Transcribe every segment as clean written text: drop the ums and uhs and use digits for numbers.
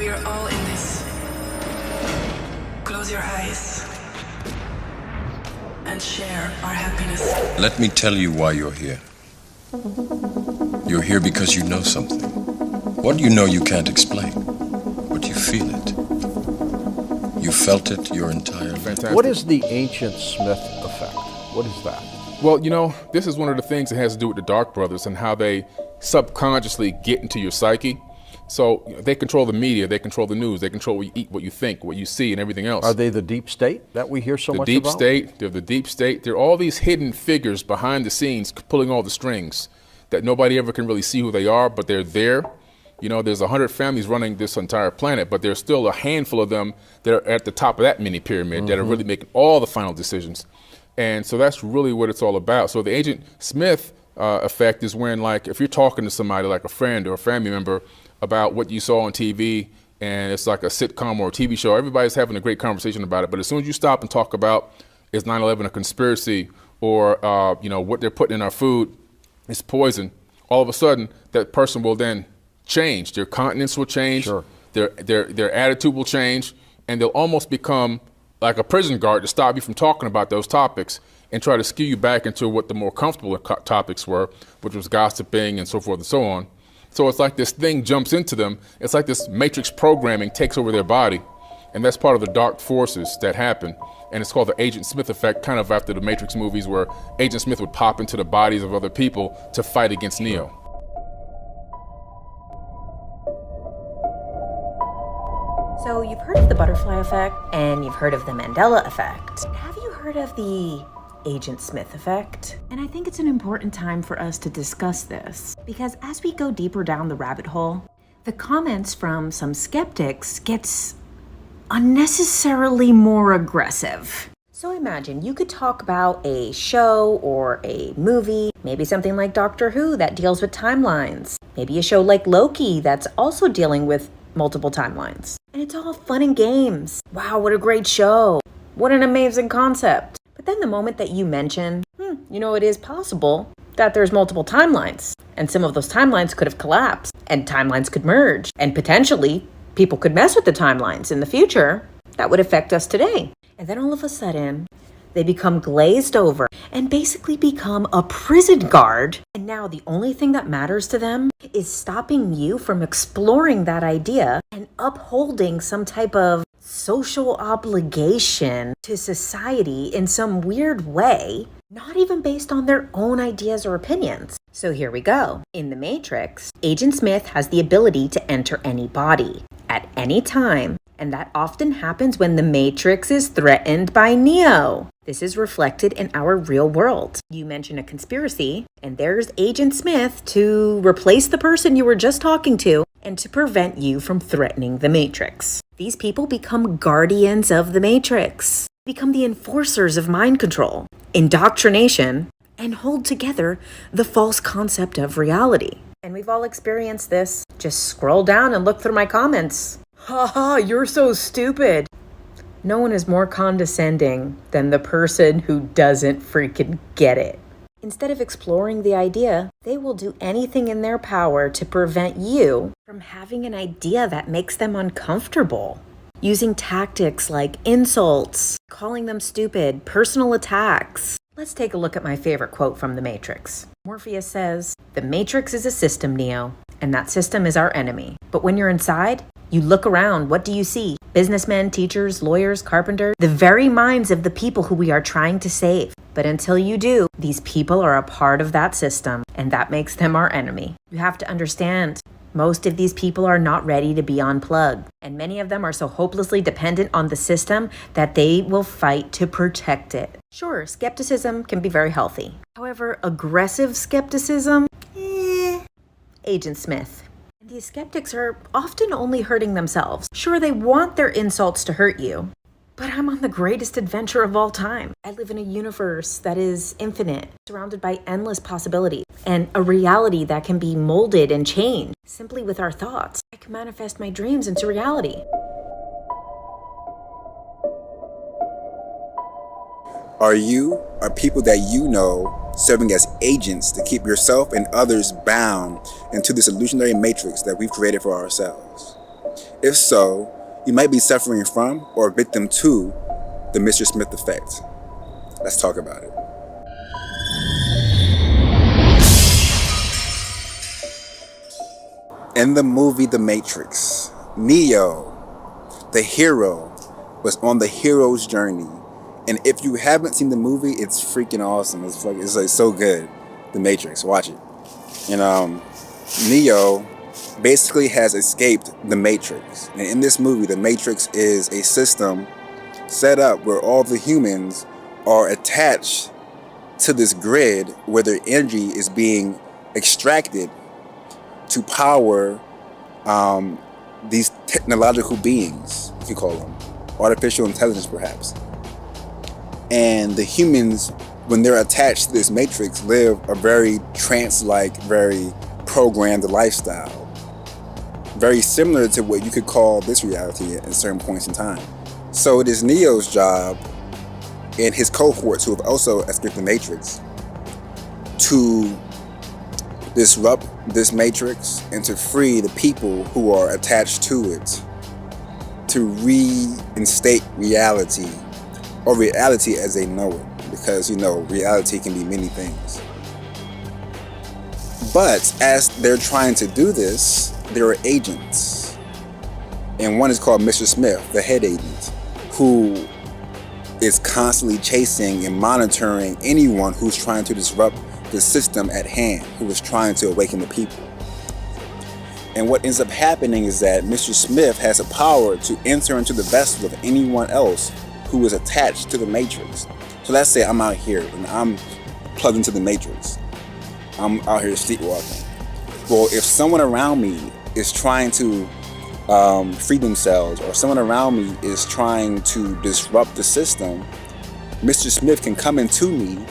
We are all in this. Close your eyes and share our happiness. Let me tell you why you're here. You're here because you know something. What you know you can't explain, but you feel it. You felt it your entire life. Fantastic. What is the ancient Smith effect? What is that? Well, you know, this is one of the things that has to do with the Dark Brothers and how they subconsciously get into your psyche. So they control the media, they control the news, they control what you eat, what you think, what you see, and everything else. Are they the deep state that we hear so much about? The deep state, they're the deep state. They're all these hidden figures behind the scenes pulling all the strings that nobody ever can really see who they are, but they're there. You know, there's 100 families running this entire planet, but there's still a handful of them that are at the top of that mini pyramid that are really making all the final decisions. And so that's really what it's all about. So the Agent Smith effect is when, like, if you're talking to somebody like a friend or a family member about what you saw on TV, and it's like a sitcom or a TV show, everybody's having a great conversation about it. But as soon as you stop and talk about is 9/11 a conspiracy, or you know, what they're putting in our food is poison, all of a sudden that person will then change. Their countenance will change. Sure. Their attitude will change, and they'll almost become like a prison guard to stop you from talking about those topics and try to skew you back into what the more comfortable topics were, which was gossiping and so forth and so on. So it's like this thing jumps into them. It's like this matrix programming takes over their body, and that's part of the dark forces that happen. And it's called the Agent Smith effect, kind of after the Matrix movies where Agent Smith would pop into the bodies of other people to fight against Neo. So you've heard of the butterfly effect, and you've heard of the Mandela effect. Have you heard of the Agent Smith effect? And I think it's an important time for us to discuss this, because as we go deeper down the rabbit hole, the comments from some skeptics gets unnecessarily more aggressive. So imagine you could talk about a show or a movie, maybe something like Doctor Who that deals with timelines, maybe a show like Loki that's also dealing with multiple timelines. And it's all fun and games. Wow, what a great show. What an amazing concept. But then the moment that you mention, you know, it is possible that there's multiple timelines, and some of those timelines could have collapsed, and timelines could merge, and potentially people could mess with the timelines in the future that would affect us today. And then all of a sudden, they become glazed over and basically become a prison guard. And now the only thing that matters to them is stopping you from exploring that idea and upholding some type of social obligation to society in some weird way, not even based on their own ideas or opinions. So here we go. In the Matrix, Agent Smith has the ability to enter any body at any time, and that often happens when the Matrix is threatened by Neo. This is reflected in our real world. You mention a conspiracy, and there's Agent Smith to replace the person you were just talking to and to prevent you from threatening the Matrix. These people become guardians of the Matrix, become the enforcers of mind control, indoctrination, and hold together the false concept of reality. And we've all experienced this. Just scroll down and look through my comments. Haha, you're so stupid. No one is more condescending than the person who doesn't freaking get it. Instead of exploring the idea, they will do anything in their power to prevent you from having an idea that makes them uncomfortable. Using tactics like insults, calling them stupid, personal attacks. Let's take a look at my favorite quote from The Matrix. Morpheus says, "The Matrix is a system, Neo, and that system is our enemy. But when you're inside, you look around, what do you see? Businessmen, teachers, lawyers, carpenters, the very minds of the people who we are trying to save. But until you do, these people are a part of that system, and that makes them our enemy. You have to understand, most of these people are not ready to be unplugged, and many of them are so hopelessly dependent on the system that they will fight to protect it." Sure, skepticism can be very healthy. However, aggressive skepticism, Agent Smith. These skeptics are often only hurting themselves. Sure, they want their insults to hurt you, but I'm on the greatest adventure of all time. I live in a universe that is infinite, surrounded by endless possibilities, and a reality that can be molded and changed simply with our thoughts. I can manifest my dreams into reality. Are people that you know serving as agents to keep yourself and others bound into this illusionary matrix that we've created for ourselves? If so, you might be suffering from or a victim to the Mr. Smith effect. Let's talk about it. In the movie The Matrix, Neo, the hero, was on the hero's journey. And if you haven't seen the movie, it's freaking awesome. It's like so good. The Matrix, watch it. And Neo basically has escaped the Matrix. And in this movie, the Matrix is a system set up where all the humans are attached to this grid where their energy is being extracted to power these technological beings, if you call them, artificial intelligence perhaps. And the humans, when they're attached to this matrix, live a very trance-like, very programmed lifestyle. Very similar to what you could call this reality at certain points in time. So it is Neo's job and his cohorts who have also escaped the matrix to disrupt this matrix and to free the people who are attached to it, to reinstate reality, or reality as they know it, because reality can be many things. But as they're trying to do this, there are agents, and one is called Mr. Smith, the head agent, who is constantly chasing and monitoring anyone who's trying to disrupt the system at hand, who is trying to awaken the people. And what ends up happening is that Mr. Smith has the power to enter into the vessel of anyone else who is attached to the matrix. So let's say I'm out here and I'm plugged into the matrix. I'm out here sleepwalking. Well, if someone around me is trying to free themselves, or someone around me is trying to disrupt the system, Mr. Smith can come into me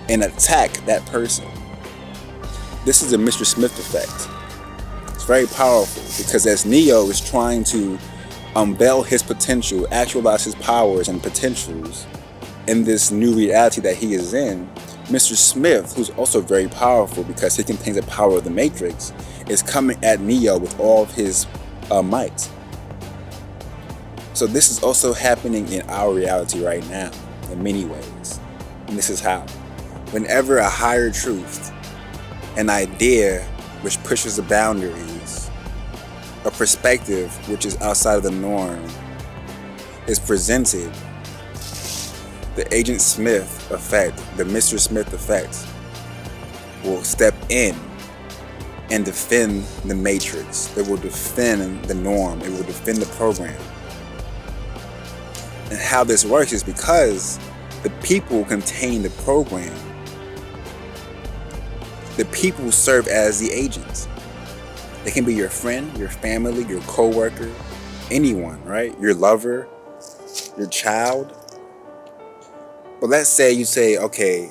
and attack that person. This is a Mr. Smith effect. It's very powerful because as Neo is trying to unveil his potential, actualize his powers and potentials in this new reality that he is in, Mr. Smith, who's also very powerful because he contains the power of the Matrix, is coming at Neo with all of his might. So this is also happening in our reality right now in many ways. And this is how. Whenever a higher truth, an idea which pushes the boundaries, a perspective which is outside of the norm, is presented, the Agent Smith effect, the Mr. Smith effect, will step in and defend the matrix. It will defend the norm. It will defend the program. And how this works is because the people contain the program. The people serve as the agents. They can be your friend, your family, your coworker, anyone, right? Your lover, your child. But let's say you say, okay,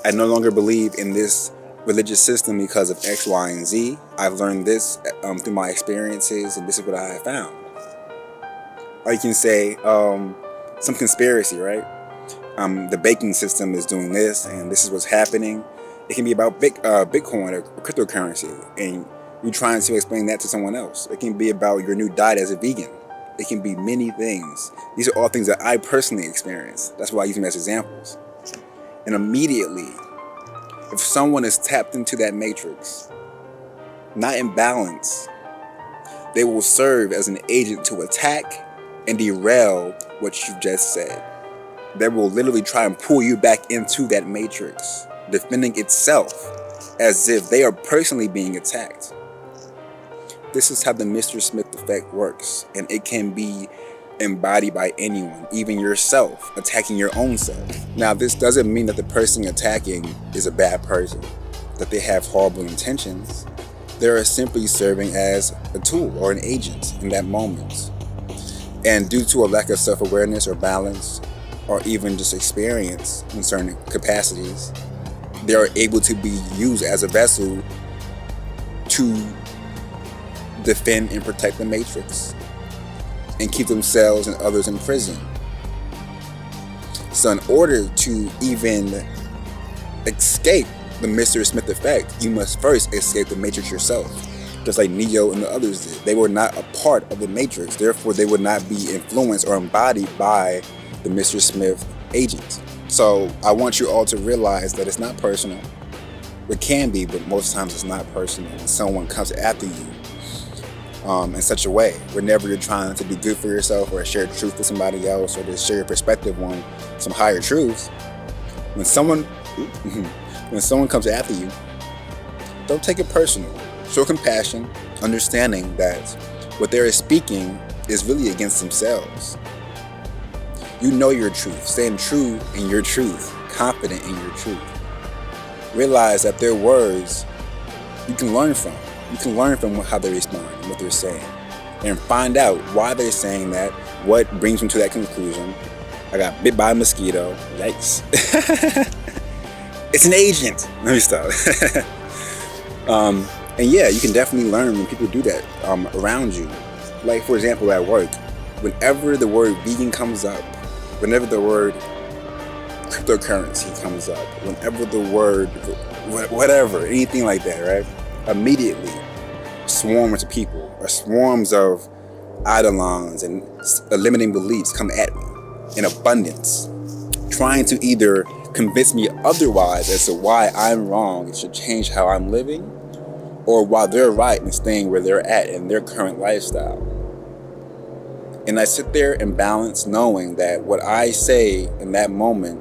I no longer believe in this religious system because of X, Y, and Z. I've learned this through my experiences, and this is what I have found. Or you can say some conspiracy, right? The banking system is doing this, and this is what's happening. It can be about Bitcoin or cryptocurrency, and you're trying to explain that to someone else. It can be about your new diet as a vegan. It can be many things. These are all things that I personally experienced. That's why I use them as examples. And immediately, if someone is tapped into that matrix, not in balance, they will serve as an agent to attack and derail what you just said. They will literally try and pull you back into that matrix, defending itself as if they are personally being attacked. This is how the Mr. Smith effect works, and it can be embodied by anyone, even yourself, attacking your own self. Now, this doesn't mean that the person attacking is a bad person, that they have horrible intentions. They are simply serving as a tool or an agent in that moment. And due to a lack of self-awareness or balance, or even just experience in certain capacities, they are able to be used as a vessel to defend and protect the matrix and keep themselves and others in prison. So in order to even escape the Mr. Smith effect, you must first escape the matrix yourself. just like Neo and the others did. They were not a part of the Matrix. Therefore, they would not be influenced or embodied by the Mr. Smith agents. So I want you all to realize that it's not personal. It can be, but most times it's not personal. When someone comes after you in such a way, whenever you're trying to do good for yourself or share truth with somebody else or to share your perspective on some higher truths, when someone comes after you, don't take it personal. Show compassion, understanding that what they're speaking is really against themselves. You know your truth. Stand true in your truth, confident in your truth. Realize that their words you can learn from. You can learn from how they respond and what they're saying. And find out why they're saying that, what brings them to that conclusion. I got bit by a mosquito. Yikes. It's an agent. Let me stop. And yeah, you can definitely learn when people do that around you. Like, for example, at work, whenever the word vegan comes up, whenever the word cryptocurrency comes up, whenever the word whatever, anything like that, right? Immediately, swarms of people or swarms of eidolons and limiting beliefs come at me in abundance, trying to either convince me otherwise as to why I'm wrong and should change how I'm living, or why they're right in staying where they're at in their current lifestyle. And I sit there and balance, knowing that what I say in that moment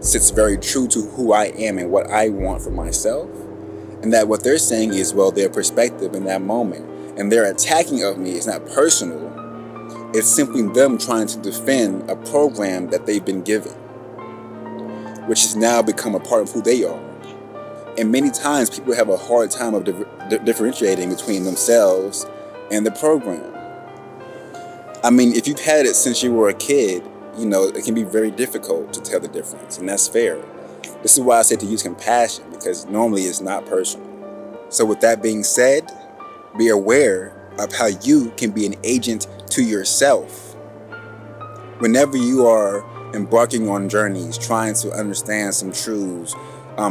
sits very true to who I am and what I want for myself. And that what they're saying is, well, their perspective in that moment. And their attacking of me is not personal. It's simply them trying to defend a program that they've been given, which has now become a part of who they are. And many times people have a hard time of differentiating between themselves and the program. I mean, if you've had it since you were a kid, you know, it can be very difficult to tell the difference, and that's fair. This is why I say to use compassion, because normally it's not personal. So with that being said, be aware of how you can be an agent to yourself. Whenever you are embarking on journeys, trying to understand some truths,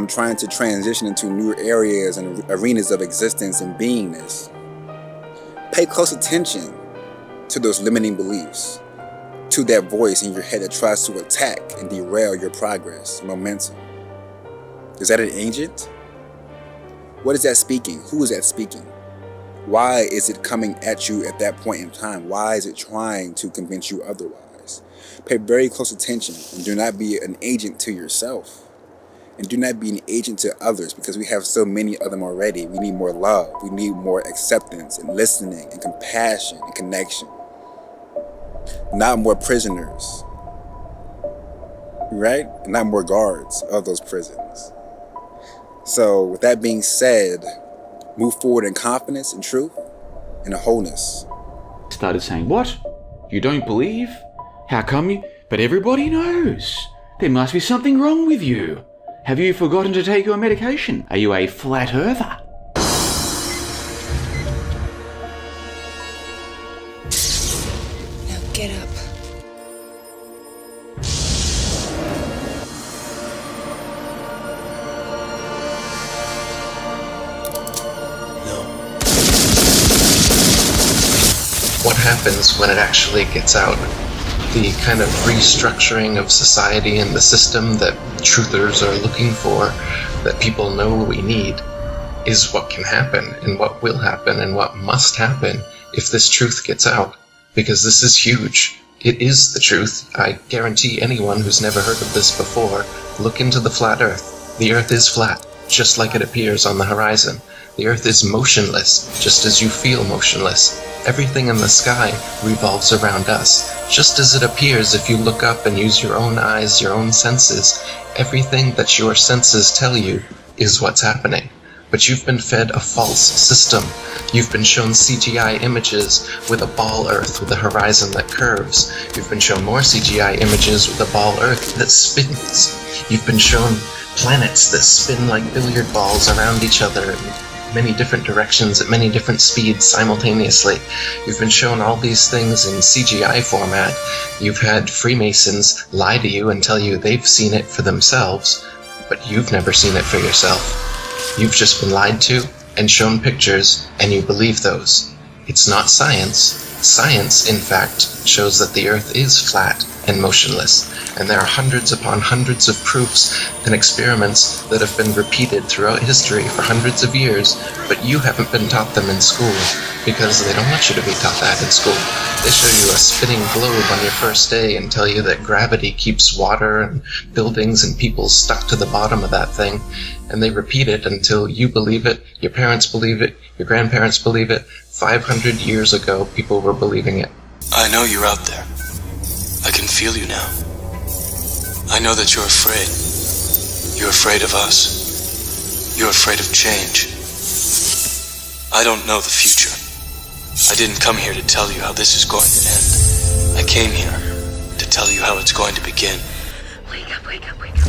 trying to transition into new areas and arenas of existence and beingness, pay close attention to those limiting beliefs, to that voice in your head that tries to attack and derail your progress, momentum. Is that an agent? What is that speaking? Who is that speaking? Why is it coming at you at that point in time? Why is it trying to convince you otherwise? Pay very close attention and do not be an agent to yourself. And do not be an agent to others, because we have so many of them already. We need more love. We need more acceptance and listening and compassion and connection. Not more prisoners, right? Not more guards of those prisons. So with that being said, move forward in confidence and truth and a wholeness. Started saying, what? You don't believe? How come you? But everybody knows. There must be something wrong with you. Have you forgotten to take your medication? Are you a flat earther? Now get up. What happens when it actually gets out? The kind of restructuring of society and the system that truthers are looking for, that people know we need, is what can happen and what will happen and what must happen if this truth gets out. Because this is huge. It is the truth. I guarantee anyone who's never heard of this before, look into the flat Earth. The Earth is flat, just like it appears on the horizon. The Earth is motionless, just as you feel motionless. Everything in the sky revolves around us, just as it appears if you look up and use your own eyes, your own senses. Everything that your senses tell you is what's happening. But you've been fed a false system. You've been shown CGI images with a ball Earth with a horizon that curves. You've been shown more CGI images with a ball Earth that spins. You've been shown planets that spin like billiard balls around each other in many different directions at many different speeds simultaneously. You've been shown all these things in CGI format. You've had Freemasons lie to you and tell you they've seen it for themselves, but you've never seen it for yourself. You've just been lied to and shown pictures, and you believe those. It's not science. Science, in fact, shows that the Earth is flat and motionless, and there are hundreds upon hundreds of proofs and experiments that have been repeated throughout history for hundreds of years, but you haven't been taught them in school, because they don't want you to be taught that in school. They show you a spinning globe on your first day and tell you that gravity keeps water and buildings and people stuck to the bottom of that thing, and they repeat it until you believe it, your parents believe it, your grandparents believe it. 500 years ago, people were believing it. I know you're out there. I can feel you now. I know that you're afraid. You're afraid of us. You're afraid of change. I don't know the future. I didn't come here to tell you how this is going to end. I came here to tell you how it's going to begin. Wake up, wake up, wake up.